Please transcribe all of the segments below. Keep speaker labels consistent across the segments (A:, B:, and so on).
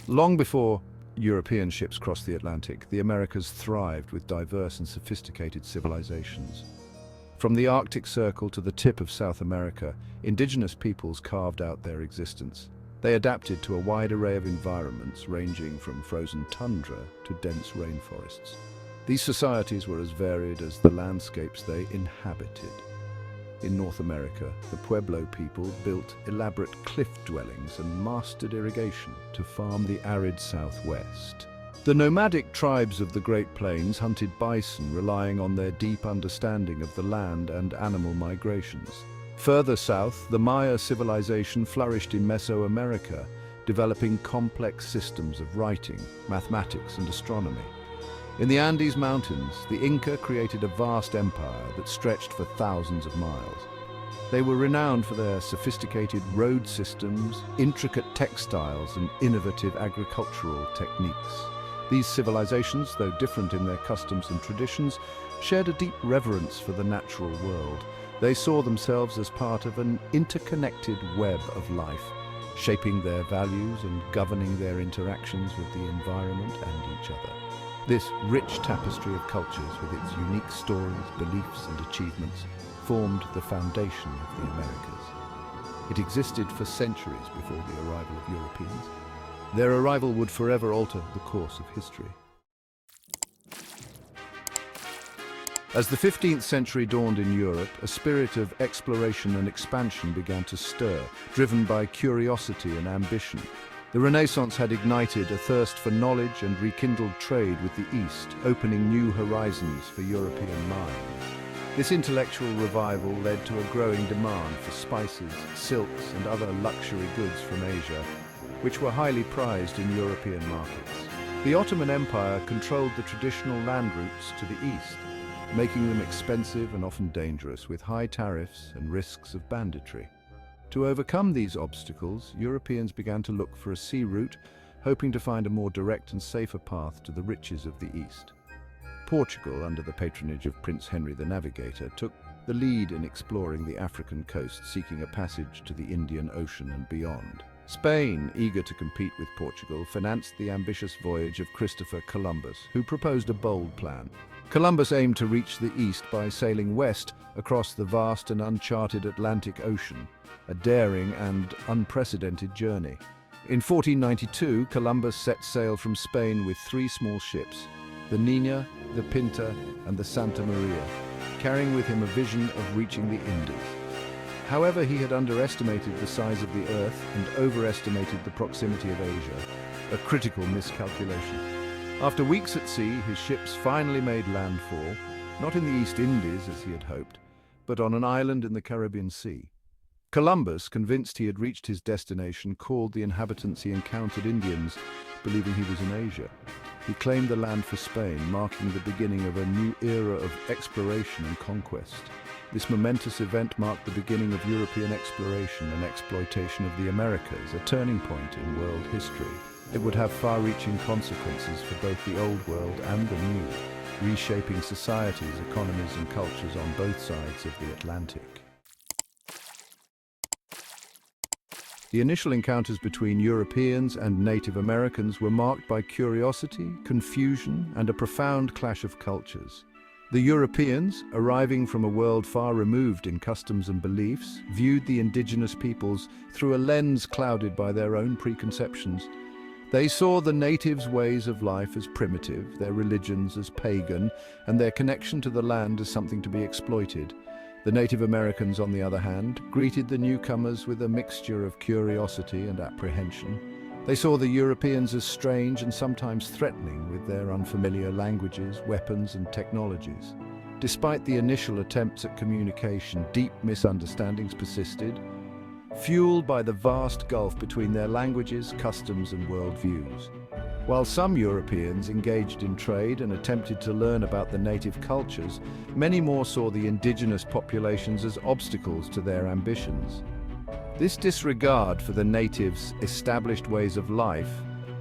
A: Long before European ships crossed the Atlantic, the Americas thrived with diverse and sophisticated civilizations. From the Arctic Circle to the tip of South America, indigenous peoples carved out their existence. They adapted to a wide array of environments, ranging from frozen tundra to dense rainforests. These societies were as varied as the landscapes they inhabited. In North America, the Pueblo people built elaborate cliff dwellings and mastered irrigation to farm the arid Southwest. The nomadic tribes of the Great Plains hunted bison, relying on their deep understanding of the land and animal migrations. Further south, the Maya civilization flourished in Mesoamerica, developing complex systems of writing, mathematics, and astronomy. In the Andes Mountains, the Inca created a vast empire that stretched for thousands of miles. They were renowned for their sophisticated road systems, intricate textiles, and innovative agricultural techniques. These civilizations, though different in their customs and traditions, shared a deep reverence for the natural world. They saw themselves as part of an interconnected web of life, shaping their values and governing their interactions with the environment and each other. This rich tapestry of cultures, with its unique stories, beliefs, and achievements, formed the foundation of the Americas. It existed for centuries before the arrival of Europeans. Their arrival would forever alter the course of history. As the 15th century dawned in Europe, a spirit of exploration and expansion began to stir, driven by curiosity and ambition. The Renaissance had ignited a thirst for knowledge and rekindled trade with the East, opening new horizons for European minds. This intellectual revival led to a growing demand for spices, silks, and other luxury goods from Asia, which were highly prized in European markets. The Ottoman Empire controlled the traditional land routes to the east, making them expensive and often dangerous, with high tariffs and risks of banditry. To overcome these obstacles, Europeans began to look for a sea route, hoping to find a more direct and safer path to the riches of the East. Portugal, under the patronage of Prince Henry the Navigator, took the lead in exploring the African coast, seeking a passage to the Indian Ocean and beyond. Spain, eager to compete with Portugal, financed the ambitious voyage of Christopher Columbus, who proposed a bold plan. Columbus aimed to reach the east by sailing west across the vast and uncharted Atlantic Ocean, a daring and unprecedented journey. In 1492, Columbus set sail from Spain with 3 small ships, the Nina, the Pinta, and the Santa Maria, carrying with him a vision of reaching the Indies. However, he had underestimated the size of the Earth and overestimated the proximity of Asia, a critical miscalculation. After weeks at sea, his ships finally made landfall, not in the East Indies as he had hoped, but on an island in the Caribbean Sea. Columbus, convinced he had reached his destination, called the inhabitants he encountered Indians, believing he was in Asia. He claimed the land for Spain, marking the beginning of a new era of exploration and conquest. This momentous event marked the beginning of European exploration and exploitation of the Americas, a turning point in world history. It would have far-reaching consequences for both the Old World and the New, reshaping societies, economies, and cultures on both sides of the Atlantic. The initial encounters between Europeans and Native Americans were marked by curiosity, confusion, and a profound clash of cultures. The Europeans, arriving from a world far removed in customs and beliefs, viewed the indigenous peoples through a lens clouded by their own preconceptions. They saw the natives' ways of life as primitive, their religions as pagan, and their connection to the land as something to be exploited. The Native Americans, on the other hand, greeted the newcomers with a mixture of curiosity and apprehension. They saw the Europeans as strange and sometimes threatening, with their unfamiliar languages, weapons, and technologies. Despite the initial attempts at communication, deep misunderstandings persisted, fueled by the vast gulf between their languages, customs, and worldviews. While some Europeans engaged in trade and attempted to learn about the native cultures, many more saw the indigenous populations as obstacles to their ambitions. This disregard for the natives' established ways of life,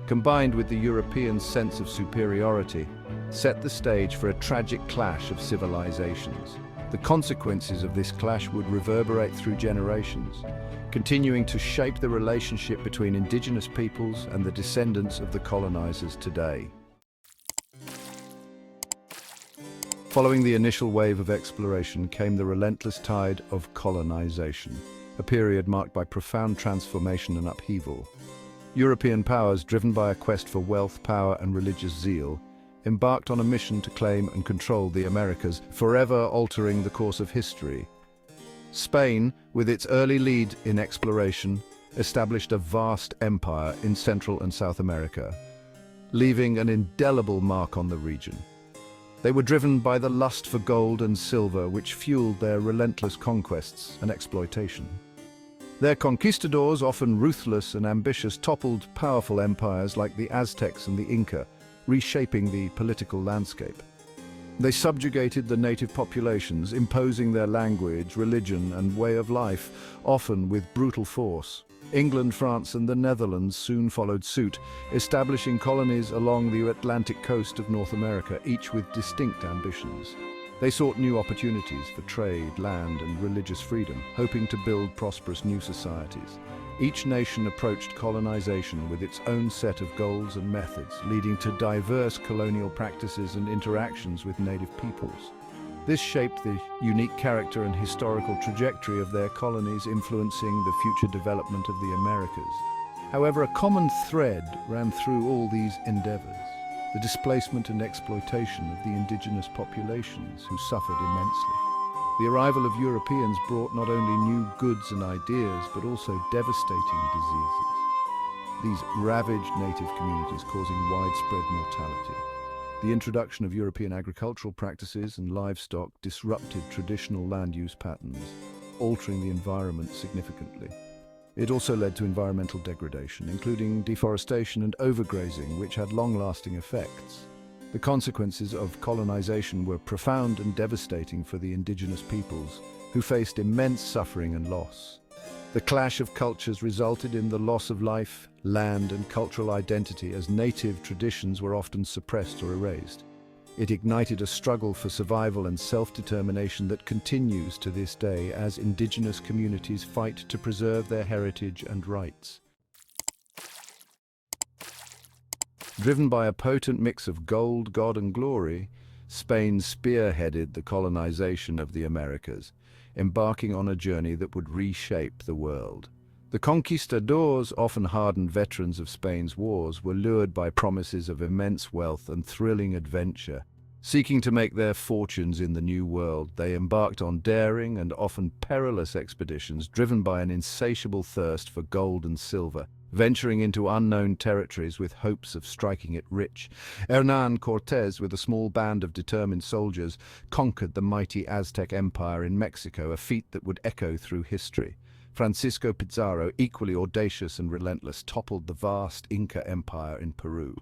A: combined with the Europeans' sense of superiority, set the stage for a tragic clash of civilizations. The consequences of this clash would reverberate through generations, continuing to shape the relationship between indigenous peoples and the descendants of the colonizers today. Following the initial wave of exploration came the relentless tide of colonization, a period marked by profound transformation and upheaval. European powers, driven by a quest for wealth, power, and religious zeal, embarked on a mission to claim and control the Americas, forever altering the course of history. Spain, with its early lead in exploration, established a vast empire in Central and South America, leaving an indelible mark on the region. They were driven by the lust for gold and silver, which fueled their relentless conquests and exploitation. Their conquistadors, often ruthless and ambitious, toppled powerful empires like the Aztecs and the Inca, reshaping the political landscape. They subjugated the native populations, imposing their language, religion, and way of life, often with brutal force. England, France, and the Netherlands soon followed suit, establishing colonies along the Atlantic coast of North America, each with distinct ambitions. They sought new opportunities for trade, land, and religious freedom, hoping to build prosperous new societies. Each nation approached colonization with its own set of goals and methods, leading to diverse colonial practices and interactions with native peoples. This shaped the unique character and historical trajectory of their colonies, influencing the future development of the Americas. However, a common thread ran through all these endeavors: the displacement and exploitation of the indigenous populations, who suffered immensely. The arrival of Europeans brought not only new goods and ideas, but also devastating diseases. These ravaged native communities, causing widespread mortality. The introduction of European agricultural practices and livestock disrupted traditional land use patterns, altering the environment significantly. It also led to environmental degradation, including deforestation and overgrazing, which had long-lasting effects. The consequences of colonization were profound and devastating for the indigenous peoples, who faced immense suffering and loss. The clash of cultures resulted in the loss of life, land, and cultural identity, as native traditions were often suppressed or erased. It ignited a struggle for survival and self-determination that continues to this day as indigenous communities fight to preserve their heritage and rights. Driven by a potent mix of gold, God, and glory, Spain spearheaded the colonization of the Americas, embarking on a journey that would reshape the world. The conquistadors, often hardened veterans of Spain's wars, were lured by promises of immense wealth and thrilling adventure. Seeking to make their fortunes in the New World, they embarked on daring and often perilous expeditions, driven by an insatiable thirst for gold and silver, venturing into unknown territories with hopes of striking it rich. Hernán Cortés, with a small band of determined soldiers, conquered the mighty Aztec Empire in Mexico, a feat that would echo through history. Francisco Pizarro, equally audacious and relentless, toppled the vast Inca Empire in Peru,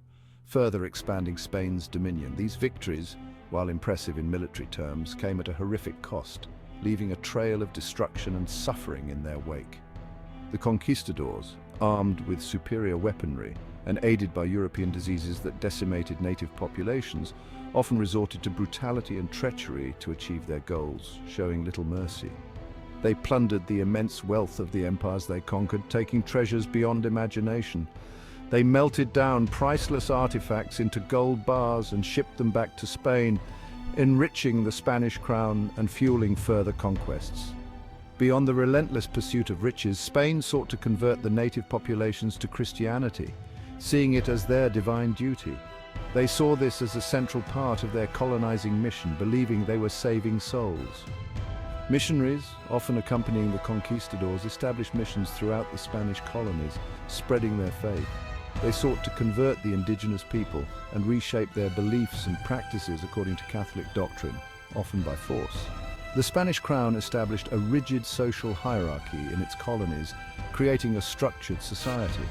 A: further expanding Spain's dominion. These victories, while impressive in military terms, came at a horrific cost, leaving a trail of destruction and suffering in their wake. The conquistadors, armed with superior weaponry and aided by European diseases that decimated native populations, often resorted to brutality and treachery to achieve their goals, showing little mercy. They plundered the immense wealth of the empires they conquered, taking treasures beyond imagination. They melted down priceless artifacts into gold bars and shipped them back to Spain, enriching the Spanish crown and fueling further conquests. Beyond the relentless pursuit of riches, Spain sought to convert the native populations to Christianity, seeing it as their divine duty. They saw this as a central part of their colonizing mission, believing they were saving souls. Missionaries, often accompanying the conquistadors, established missions throughout the Spanish colonies, spreading their faith. They sought to convert the indigenous people and reshape their beliefs and practices according to Catholic doctrine, often by force. The Spanish crown established a rigid social hierarchy in its colonies, creating a structured society.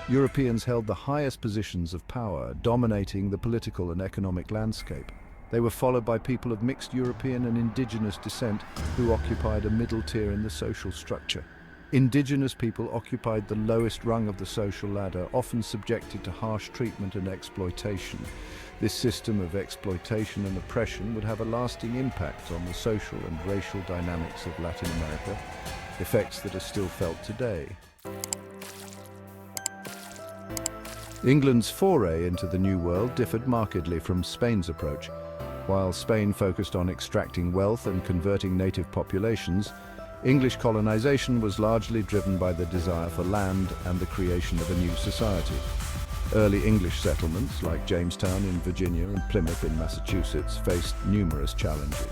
A: Europeans held the highest positions of power, dominating the political and economic landscape. They were followed by people of mixed European and indigenous descent who occupied a middle tier in the social structure. Indigenous people occupied the lowest rung of the social ladder, often subjected to harsh treatment and exploitation. This system of exploitation and oppression would have a lasting impact on the social and racial dynamics of Latin America, effects that are still felt today. England's foray into the New World differed markedly from Spain's approach. While Spain focused on extracting wealth and converting native populations, English colonization was largely driven by the desire for land and the creation of a new society. Early English settlements, like Jamestown in Virginia and Plymouth in Massachusetts, faced numerous challenges.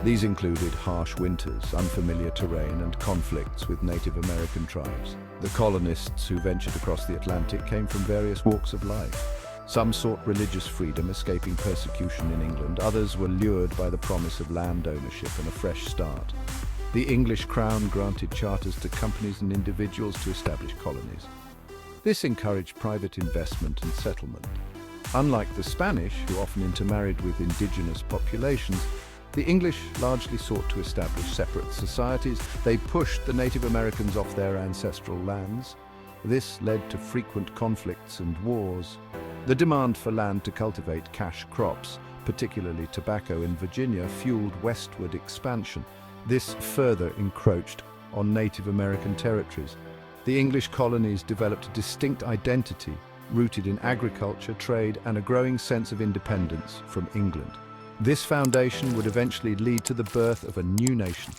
A: These included harsh winters, unfamiliar terrain, and conflicts with Native American tribes. The colonists who ventured across the Atlantic came from various walks of life. Some sought religious freedom, escaping persecution in England. Others were lured by the promise of land ownership and a fresh start. The English crown granted charters to companies and individuals to establish colonies. This encouraged private investment and settlement. Unlike the Spanish, who often intermarried with indigenous populations, the English largely sought to establish separate societies. They pushed the Native Americans off their ancestral lands. This led to frequent conflicts and wars. The demand for land to cultivate cash crops, particularly tobacco in Virginia, fueled westward expansion. This further encroached on Native American territories. The English colonies developed a distinct identity, rooted in agriculture, trade, and a growing sense of independence from England. This foundation would eventually lead to the birth of a new nation,